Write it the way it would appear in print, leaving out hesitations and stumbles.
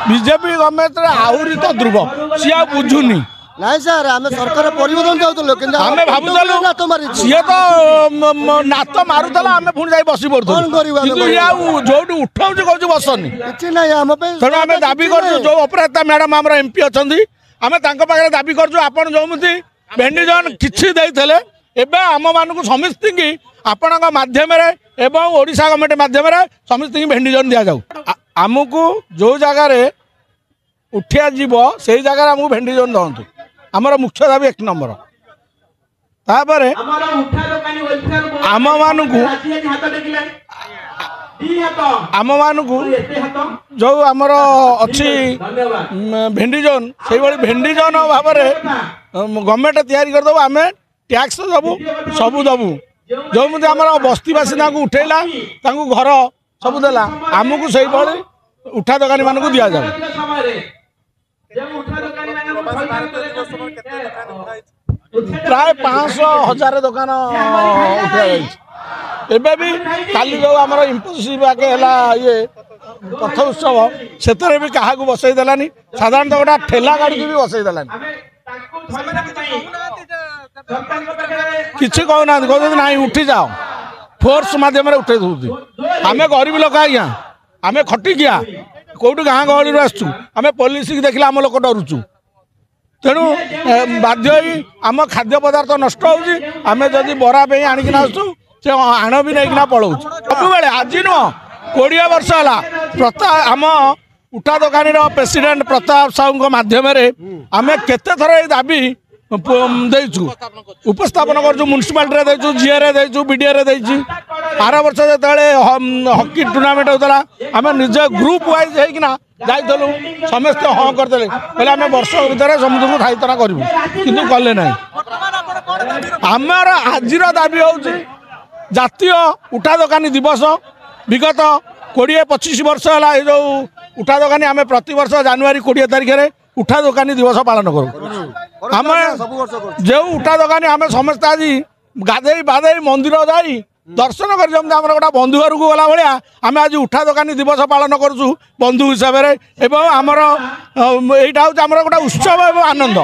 BJP government आहरी तो ध्रुव सी आ बुझुनी नहीं sir आम सरकार परिवर्तन चाहूँ आम भावुलु सी तो नात मारुला आम पुणी जाई बसी पड़ू जो उठाऊ कौच बसनी तेणु आम दाबी कर जो अपराजिता मैडम आम एमपी अच्छा आम पाखे दाबी कर जो भेंडीजन किसी एवं आम मानक समस्त आपण मध्यम ओडिशा गवर्नमेंट मध्यम समस्त भेंडीजन दि जाऊ आमको जो जगार उठिया जीव से जगार आमको भेंडीजन दिंतु आमर मुख्य दाबी 1 नंबर तापर आम मानू जो आमर अच्छी भेंडीजन से भेंडीजन भाव गवर्नमेंट तैयारी करदे आम टैक्स दबू सबू दबू जो आम बस्ती बासिंदा को उठेला घर सब देला आमको से उठा दोकानी मान को दि जाए प्राय 500,000 दुकान उठा एबे भी काली जो आम इम्पोसिव आगे ये पथ उत्सव से भी क्या बसई देलानी साधारणतः गोटा ठेला गाड़ी भी बसई देलानी किसी कहना कहते ना उठी जाओ फोर्स मध्यम उठे दूसरी आम गरीब लोक आज्ञा आम खटिकिया कौटू गाँ गहली आसचु आम पुलिस की देखिले आम लोक डरुचु तेणु बाध्य आम खाद्य पदार्थ नष्ट होमें जदि बरा पे आणिकिना आसु से आण भी नहीं पलाऊ सब बेले आज नुह 20 वर्ष है प्रताप आम उठा दोकानी प्रेसिडेंट प्रताप साहू मध्यम आम केते थर ये दाबी देचु उपस्थापन कर म्युनिसिपालिटी देचु जीए देचु बीडीए देचु आर वर्ष जो हॉकी टूर्नामेंट होता आम निज ग्रुप वाइज होना जाइलु समस्ते हाँ करदे कहले आम वर्ष भितर समुद्र को थाईतना करूँ कि कले ना आमर आज दाबी हूँ जातीय उठा दोकानी दिवस विगत 20-25 वर्ष है जो उठा दोकानी आम प्रति वर्ष जनवरी 20 तारिख में उठा दोकानी दिवस पालन करूँ आम जो उठा दोकानी आम समस्त आज गाधे बाधे मंदिर जाई दर्शन कर गोटा बंधु घर को गला भाया आम आज उठा दोकानी दिवस पालन करूँ बंधु हिसाब से आमर यहाँ हूँ गोटे उत्सव एवं आनंद।